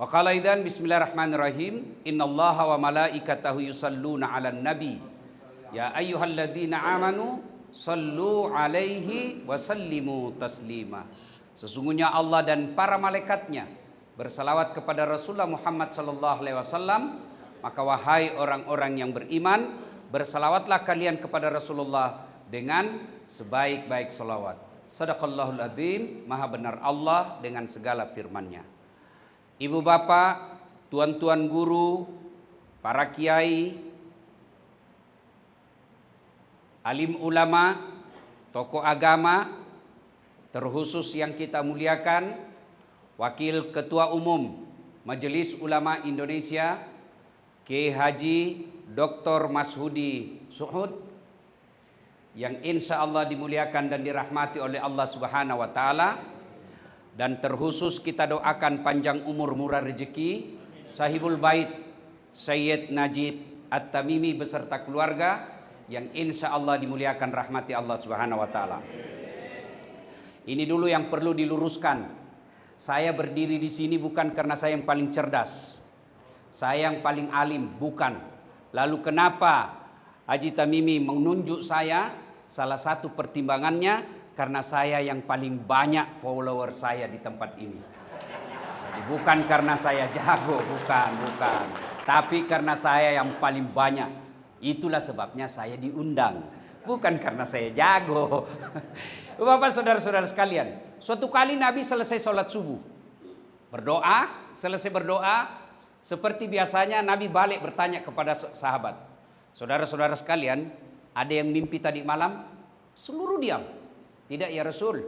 Wa qala idzan bismillahirrahmanirrahim. Innallaha wa malaikatahu yusalluna 'alan nabi. Ya ayyuhalladzina amanu sallu 'alaihi wa sallimu taslima. Sesungguhnya Allah dan para malaikatnya bersalawat kepada Rasulullah Muhammad sallallahu alaihi wasallam. Maka wahai orang-orang yang beriman, bersalawatlah kalian kepada Rasulullah dengan sebaik-baik salawat. Sadaqallahul adzim, maha benar Allah dengan segala firman-Nya. Ibu bapak, tuan-tuan guru, para kiai, alim ulama, tokoh agama, terkhusus yang kita muliakan, Wakil Ketua Umum Majelis Ulama Indonesia, Kiai Haji Dr. Mashudi Suhud, yang insya Allah dimuliakan dan dirahmati oleh Allah Subhanahu wa Ta'ala, dan terkhusus kita doakan panjang umur, murah rezeki Sahibul Bait Sayyid Najib At-Tamimi beserta keluarga yang insya Allah dimuliakan rahmati Allah Subhanahu wa Ta'ala. Ini dulu yang perlu diluruskan. Saya berdiri di sini bukan karena saya yang paling cerdas, saya yang paling alim, bukan. Lalu kenapa Haji Tamimi menunjuk saya? Salah satu pertimbangannya karena saya yang paling banyak follower saya di tempat ini. Jadi bukan karena saya jago, bukan. Tapi karena saya yang paling banyak. Itulah sebabnya saya diundang. Bukan karena saya jago. Bapak saudara-saudara sekalian, suatu kali Nabi selesai sholat subuh, selesai berdoa, seperti biasanya Nabi balik bertanya kepada sahabat, saudara-saudara sekalian, ada yang mimpi tadi malam? Seluruh diam. Tidak ya Rasul.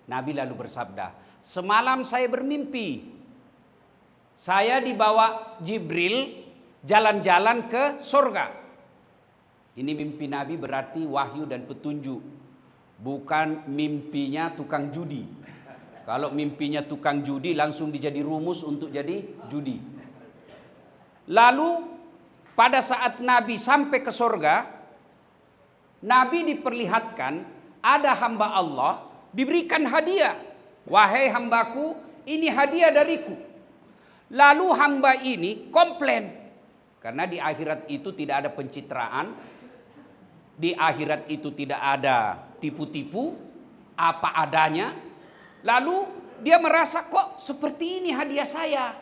Nabi lalu bersabda, semalam saya bermimpi, saya dibawa Jibril jalan-jalan ke surga. Ini mimpi Nabi berarti wahyu dan petunjuk, bukan mimpinya tukang judi. Kalau mimpinya tukang judi langsung dijadi rumus untuk jadi judi. Lalu pada saat Nabi sampai ke surga, Nabi diperlihatkan ada hamba Allah diberikan hadiah. Wahai hambaku, ini hadiah dariku. Lalu hamba ini komplain. Karena di akhirat itu tidak ada pencitraan. Di akhirat itu tidak ada tipu-tipu. Apa adanya. Lalu dia merasa kok seperti ini hadiah saya.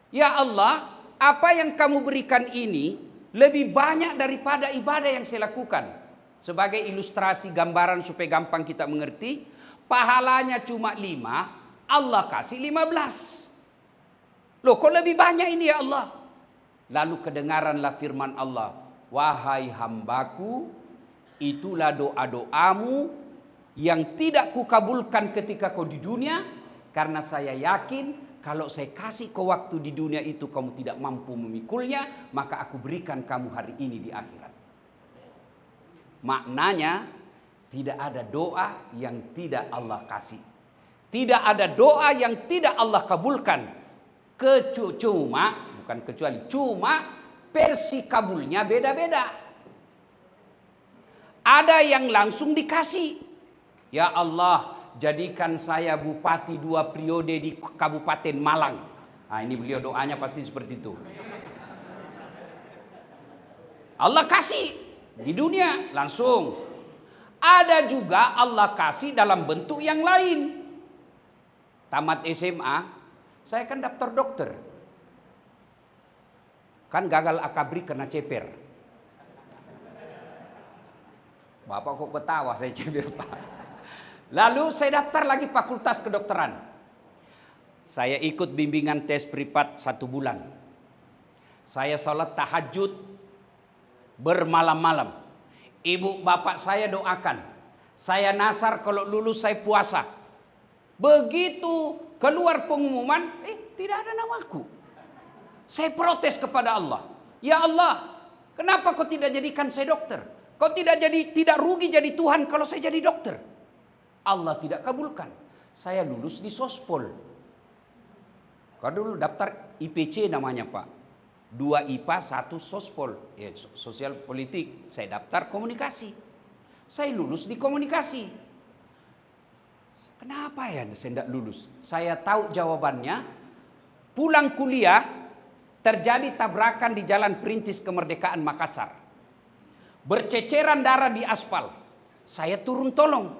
Ya Allah, apa yang kamu berikan ini lebih banyak daripada ibadah yang saya lakukan. Sebagai ilustrasi gambaran supaya gampang kita mengerti, pahalanya cuma 5, Allah kasih 15. Loh kok lebih banyak ini ya Allah? Lalu kedengaranlah firman Allah, wahai hambaku, itulah doa-doamu yang tidak kukabulkan ketika kau di dunia, karena saya yakin kalau saya kasih kau waktu di dunia itu kamu tidak mampu memikulnya, maka aku berikan kamu hari ini di akhirat. Maknanya tidak ada doa yang tidak Allah kasih. Tidak ada doa yang tidak Allah kabulkan. Cuma versi kabulnya beda-beda. Ada yang langsung dikasih. Ya Allah, jadikan saya bupati 2 periode di Kabupaten Malang. Nah, ini beliau doanya pasti seperti itu. Allah kasih di dunia langsung. Ada juga Allah kasih dalam bentuk yang lain. Tamat SMA, saya kan daftar dokter. Kan gagal akabri kena ceper. Bapak kok ketawa saya ceper Pak. Lalu saya daftar lagi fakultas kedokteran. Saya ikut bimbingan tes privat 1 bulan. Saya sholat tahajud bermalam-malam. Ibu bapak saya doakan. Saya nasar kalau lulus saya puasa. Begitu keluar pengumuman, tidak ada namaku. Saya protes kepada Allah. Ya Allah, kenapa kau tidak jadikan saya dokter? Kau tidak rugi jadi Tuhan kalau saya jadi dokter. Allah tidak kabulkan. Saya lulus di Sospol. Kau dulu daftar IPC namanya Pak. 2 IPA, 1 Sospol, ya, sosial politik. Saya daftar komunikasi. Saya lulus di komunikasi. Kenapa ya saya tidak lulus? Saya tahu jawabannya. pulang kuliah, terjadi tabrakan di Jalan Perintis Kemerdekaan Makassar. Berceceran darah di aspal. Saya turun tolong.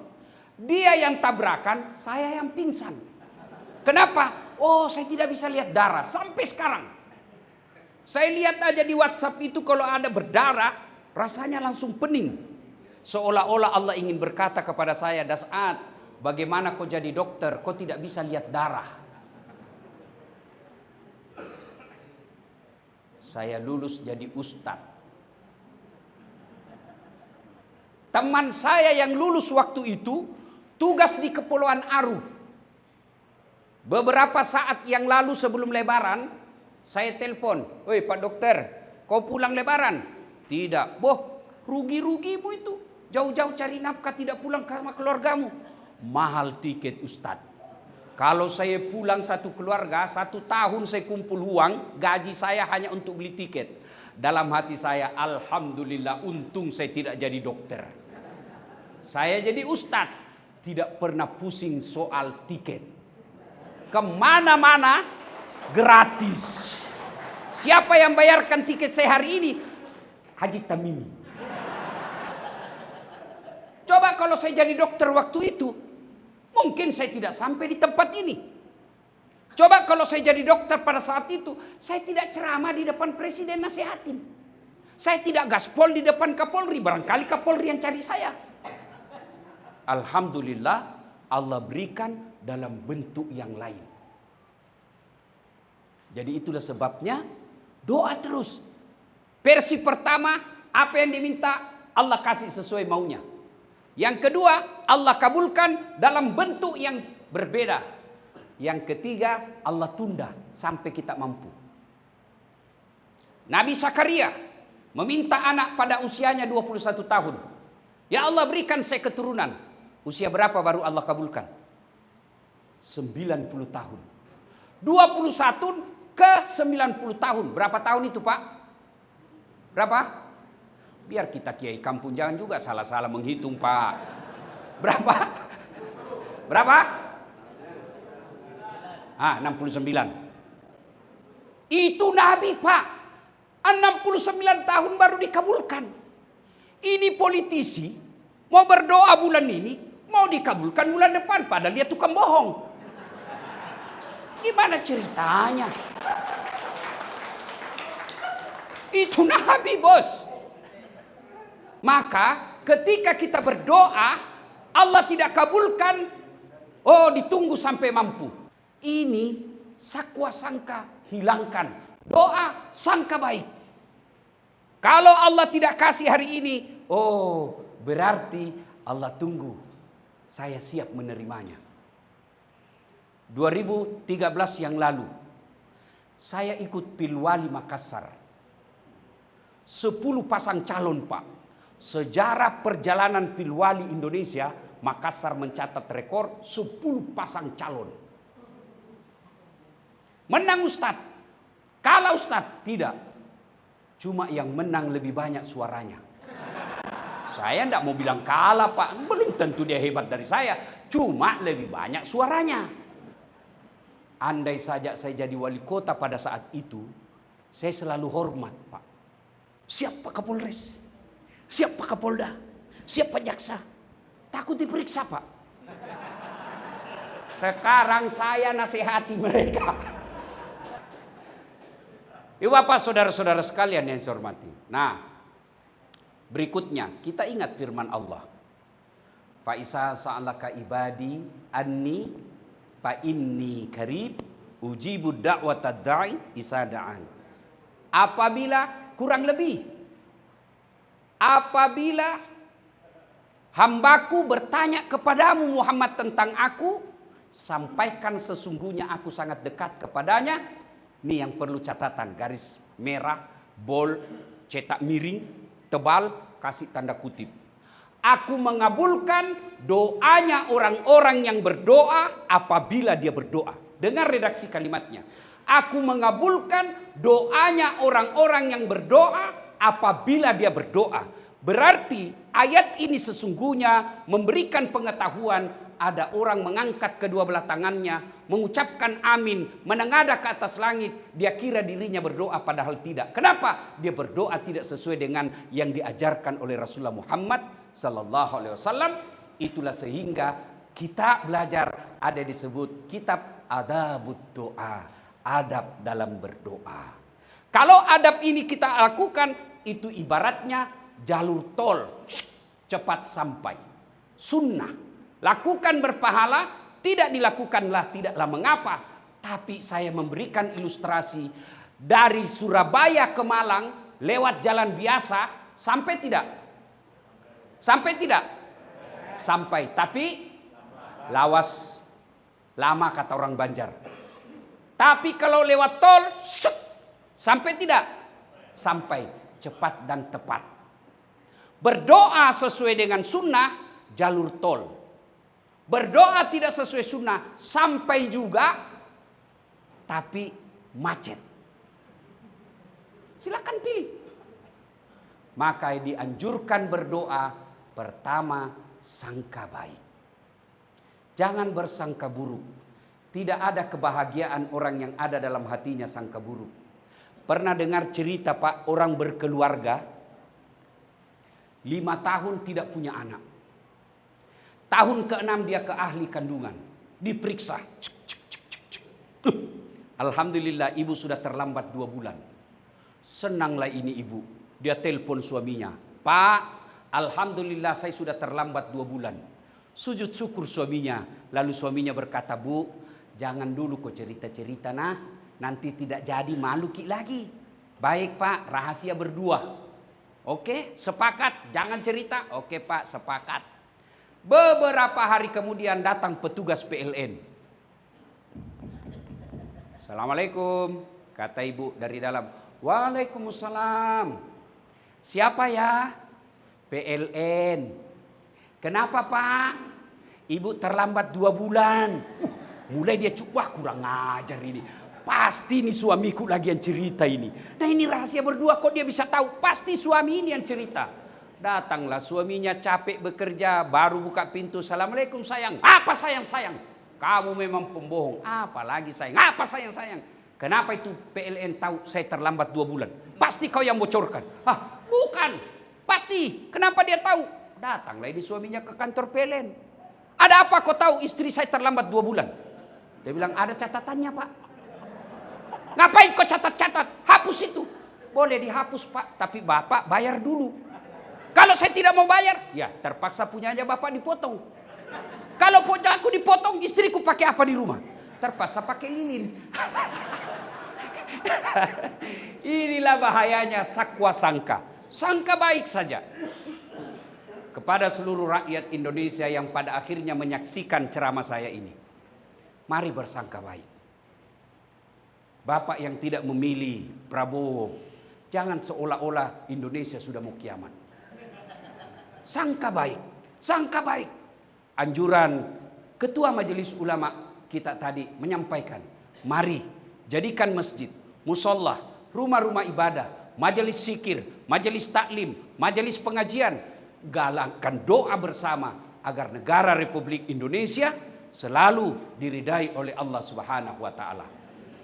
Dia yang tabrakan, saya yang pingsan. Kenapa? Oh, saya tidak bisa lihat darah sampai sekarang. Saya lihat aja di WhatsApp itu kalau ada berdarah, rasanya langsung pening. Seolah-olah Allah ingin berkata kepada saya, Das'ad, bagaimana kau jadi dokter, kau tidak bisa lihat darah. Saya lulus jadi ustadz. Teman saya yang lulus waktu itu tugas di Kepulauan Aru. Beberapa saat yang lalu sebelum lebaran, saya telepon, "Woi Pak Dokter, kau pulang lebaran?" "Tidak." "Boh, rugi-rugimu itu. Jauh-jauh cari nafkah tidak pulang sama keluargamu." "Mahal tiket Ustadz. Kalau saya pulang satu keluarga, 1 tahun saya kumpul uang, gaji saya hanya untuk beli tiket." Dalam hati saya, alhamdulillah untung saya tidak jadi dokter. Saya jadi ustadz, tidak pernah pusing soal tiket. Kemana-mana gratis. Siapa yang bayarkan tiket saya hari ini? Haji Tamimi. Coba kalau saya jadi dokter waktu itu, mungkin saya tidak sampai di tempat ini. Coba kalau saya jadi dokter pada saat itu, saya tidak ceramah di depan presiden nasihatin. Saya tidak gaspol di depan Kapolri, barangkali Kapolri yang cari saya. Alhamdulillah, Allah berikan dalam bentuk yang lain. Jadi itulah sebabnya doa terus. Versi pertama, apa yang diminta Allah kasih sesuai maunya. Yang kedua, Allah kabulkan dalam bentuk yang berbeda. Yang ketiga, Allah tunda sampai kita mampu. Nabi Zakaria meminta anak pada usianya 21 tahun. Ya Allah, berikan saya keturunan. Usia berapa baru Allah kabulkan? 90 tahun. 21 ke 90 tahun. Berapa tahun itu, Pak? Berapa? Biar kita kiai kampung jangan juga salah-salah menghitung, Pak. Berapa? Berapa? 69. Itu Nabi, Pak. 69 tahun baru dikabulkan. Ini politisi mau berdoa bulan ini, mau dikabulkan bulan depan, padahal dia tukang bohong. Gimana ceritanya? Itu Nabi, bos. Maka ketika kita berdoa, Allah tidak kabulkan, oh ditunggu sampai mampu. Ini sakwa sangka hilangkan. Doa sangka baik. Kalau Allah tidak kasih hari ini, oh berarti Allah tunggu. Saya siap menerimanya. 2013 yang lalu, saya ikut Pilwali Makassar. 10 pasang calon, Pak. Sejarah perjalanan Pilwali Indonesia, Makassar mencatat rekor 10 pasang calon. Menang Ustadz, kalah Ustadz, tidak. Cuma yang menang lebih banyak suaranya. Saya tidak mau bilang kalah, Pak. Belum tentu dia hebat dari saya. Cuma lebih banyak suaranya. Andai saja saya jadi wali kota pada saat itu, saya selalu hormat, Pak. Siap Pak Kapolres, siap Pak Kapolda, siap Pak Jaksa. Takut diperiksa, Pak. Sekarang saya nasihati mereka. Ibu Bapak, saudara-saudara sekalian yang saya hormati. Nah, berikutnya kita ingat firman Allah. Fa isa sa'alaka ibadi anni fa inni qarib ujibu da'watad da'i isa da'an. Apabila kurang lebih, apabila hambaku bertanya kepadamu Muhammad tentang aku, sampaikan sesungguhnya aku sangat dekat kepadanya. Ini yang perlu catatan, garis merah, bold, cetak miring, tebal, kasih tanda kutip. Aku mengabulkan doanya orang-orang yang berdoa apabila dia berdoa. Dengar redaksi kalimatnya. Aku mengabulkan doanya orang-orang yang berdoa apabila dia berdoa. Berarti ayat ini sesungguhnya memberikan pengetahuan ada orang mengangkat kedua belah tangannya, mengucapkan amin, menengadah ke atas langit. Dia kira dirinya berdoa padahal tidak. Kenapa? Dia berdoa tidak sesuai dengan yang diajarkan oleh Rasulullah Muhammad sallallahu alaihi wasallam. Itulah sehingga kita belajar, ada disebut kitab Adabud Doa, adab dalam berdoa. Kalau adab ini kita lakukan, itu ibaratnya jalur tol, cepat sampai. Sunnah. Lakukan berpahala, tidak dilakukanlah tidaklah mengapa. Tapi saya memberikan ilustrasi dari Surabaya ke Malang lewat jalan biasa, sampai tidak? Sampai tidak? Sampai, tapi lawas, lama kata orang Banjar. Tapi kalau lewat tol, sampai tidak? Sampai, cepat dan tepat. Berdoa sesuai dengan sunnah, jalur tol. Berdoa tidak sesuai sunnah, sampai juga, tapi macet. Silakan pilih. Maka dianjurkan berdoa, pertama sangka baik. Jangan bersangka buruk. Tidak ada kebahagiaan orang yang ada dalam hatinya sangka buruk. Pernah dengar cerita Pak, orang berkeluarga 5 tahun tidak punya anak. Tahun ke-6 dia ke ahli kandungan. Diperiksa. Alhamdulillah ibu sudah terlambat 2 bulan. Senanglah ini ibu. Dia telepon suaminya. Pak, alhamdulillah saya sudah terlambat 2 bulan. Sujud syukur suaminya. Lalu suaminya berkata, Bu, jangan dulu kau cerita-cerita nah. Nanti tidak jadi malu lagi. Baik Pak, rahasia berdua. Oke, sepakat. Jangan cerita. Oke Pak, sepakat. Beberapa hari kemudian datang petugas PLN. Assalamualaikum, kata ibu dari dalam. Waalaikumsalam. Siapa ya? PLN. Kenapa Pak? Ibu terlambat 2 bulan. Mulai dia wah kurang ajar ini. Pasti ini suamiku lagi yang cerita ini. Nah ini rahasia berdua kok dia bisa tahu. Pasti suami ini yang cerita. Datanglah suaminya capek bekerja, baru buka pintu. Assalamualaikum sayang. Apa sayang? Kamu memang pembohong. Apalagi sayang? Apa sayang? Kenapa itu PLN tahu saya terlambat 2 bulan? Pasti kau yang bocorkan. Bukan. Pasti. Kenapa dia tahu? Datanglah ini suaminya ke kantor PLN. Ada apa kau tahu istri saya terlambat 2 bulan? Dia bilang ada catatannya Pak. Ngapain kau catat-catat? Hapus itu. Boleh dihapus Pak, tapi Bapak bayar dulu. Kalau saya tidak mau bayar, ya terpaksa punyanya Bapak dipotong. Kalau punya aku dipotong, istriku pakai apa di rumah? Terpaksa pakai lilin. Inilah bahayanya sakwa sangka. Sangka baik saja. Kepada seluruh rakyat Indonesia yang pada akhirnya menyaksikan ceramah saya ini. Mari bersangka baik. Bapak yang tidak memilih Prabowo, jangan seolah-olah Indonesia sudah mau kiamat. Sangka baik. Anjuran Ketua Majelis Ulama kita tadi menyampaikan, mari jadikan masjid, musola, rumah-rumah ibadah, majelis zikir, majelis taklim, majelis pengajian, galakkan doa bersama agar negara Republik Indonesia selalu diridai oleh Allah Subhanahu wa taala.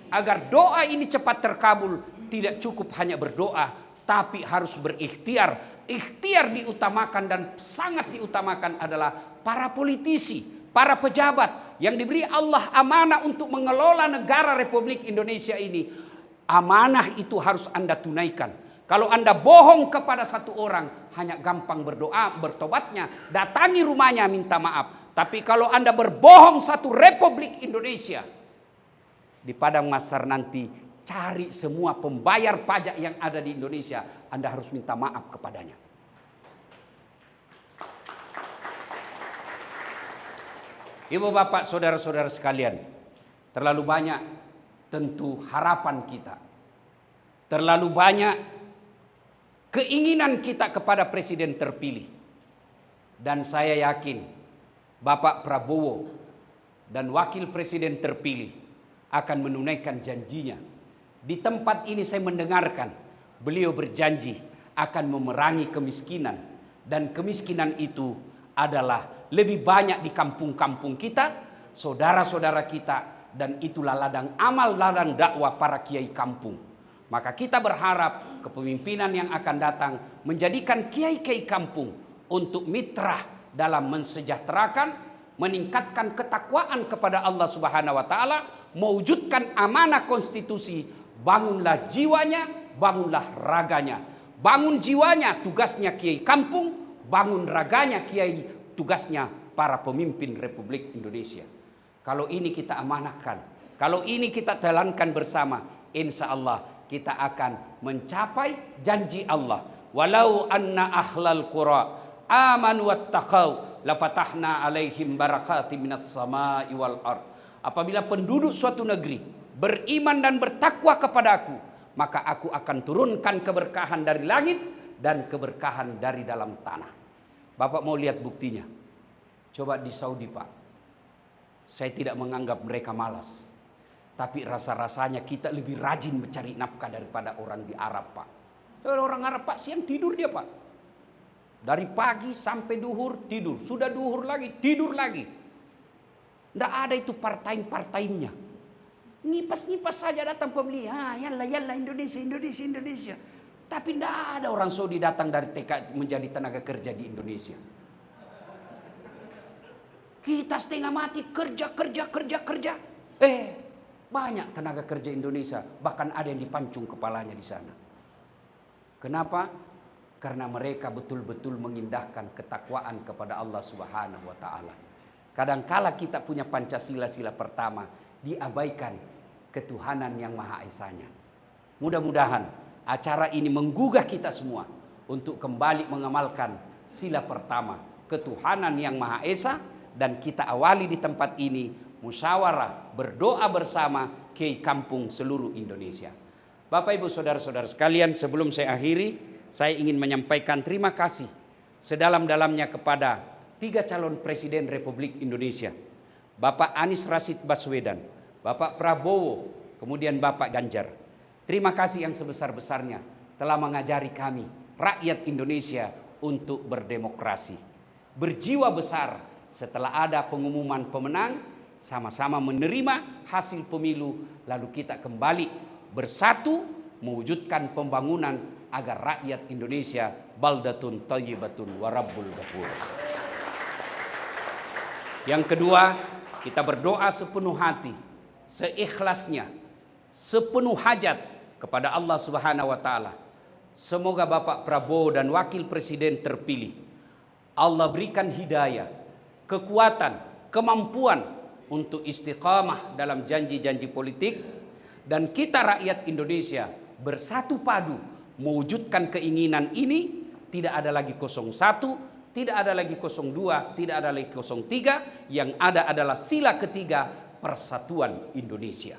Agar doa ini cepat terkabul, tidak cukup hanya berdoa, tapi harus berikhtiar. Ikhtiar diutamakan dan sangat diutamakan adalah para politisi, para pejabat yang diberi Allah amanah untuk mengelola negara Republik Indonesia ini. Amanah itu harus Anda tunaikan. Kalau Anda bohong kepada satu orang, hanya gampang berdoa, bertobatnya, datangi rumahnya minta maaf. Tapi kalau Anda berbohong satu Republik Indonesia, di padang mahsyar nanti cari semua pembayar pajak yang ada di Indonesia, Anda harus minta maaf kepadanya. Ibu bapak saudara-saudara sekalian, terlalu banyak tentu harapan kita. Terlalu banyak keinginan kita kepada presiden terpilih. Dan saya yakin Bapak Prabowo dan wakil presiden terpilih akan menunaikan janjinya. Di tempat ini saya mendengarkan beliau berjanji akan memerangi kemiskinan. Dan kemiskinan itu adalah lebih banyak di kampung-kampung kita, saudara-saudara kita, dan itulah ladang amal, ladang dakwah para kiai kampung. Maka kita berharap kepemimpinan yang akan datang menjadikan kiai-kiai kampung untuk mitra dalam mensejahterakan, meningkatkan ketakwaan kepada Allah Subhanahu wa taala, mewujudkan amanah konstitusi. Bangunlah jiwanya, bangunlah raganya. Bangun jiwanya tugasnya kiai kampung, bangun raganya kiai tugasnya para pemimpin Republik Indonesia. Kalau ini kita amanahkan, kalau ini kita jalankan bersama, insya Allah kita akan mencapai janji Allah. Walau anna ahlal qura amanu wattaqau lafatahna alaihim barakatim minas samai wal ard. Apabila penduduk suatu negeri beriman dan bertakwa kepadaku, maka aku akan turunkan keberkahan dari langit dan keberkahan dari dalam tanah. Bapak mau lihat buktinya? Coba di Saudi, Pak. Saya tidak menganggap mereka malas, tapi rasa-rasanya kita lebih rajin mencari nafkah daripada orang di Arab, Pak. Orang Arab, Pak, siang tidur dia, Pak. Dari pagi sampai duhur tidur, sudah duhur lagi tidur lagi. Tidak ada itu part-time-nya. Ngipas-ngipas saja datang pembeli. Yalla Indonesia. Tapi tidak ada orang Saudi datang dari TK menjadi tenaga kerja di Indonesia. Kita setengah mati kerja. Banyak tenaga kerja Indonesia. Bahkan ada yang dipancung kepalanya di sana. Kenapa? Karena mereka betul-betul mengindahkan ketakwaan kepada Allah Subhanahu wa taala. Kadangkala kita punya Pancasila sila pertama diabaikan ketuhanan yang Maha Esanya. Mudah-mudahan acara ini menggugah kita semua untuk kembali mengamalkan sila pertama, ketuhanan yang Maha Esa, dan kita awali di tempat ini musyawarah berdoa bersama kiai kampung seluruh Indonesia. Bapak Ibu saudara-saudara sekalian, sebelum saya akhiri, saya ingin menyampaikan terima kasih sedalam-dalamnya kepada 3 calon presiden Republik Indonesia. Bapak Anies Rashid Baswedan, Bapak Prabowo, kemudian Bapak Ganjar. Terima kasih yang sebesar-besarnya telah mengajari kami, rakyat Indonesia, untuk berdemokrasi. Berjiwa besar setelah ada pengumuman pemenang, sama-sama menerima hasil pemilu, lalu kita kembali bersatu mewujudkan pembangunan agar rakyat Indonesia baldatun thayyibatun wa rabbul ghafur. Yang kedua, kita berdoa sepenuh hati, seikhlasnya, sepenuh hajat kepada Allah Subhanahu wa taala. Semoga Bapak Prabowo dan Wakil Presiden terpilih Allah berikan hidayah, kekuatan, kemampuan untuk istiqamah dalam janji-janji politik, dan kita rakyat Indonesia bersatu padu mewujudkan keinginan ini. Tidak ada lagi 01, tidak ada lagi 02, tidak ada lagi 03, yang ada adalah sila ketiga, persatuan Indonesia.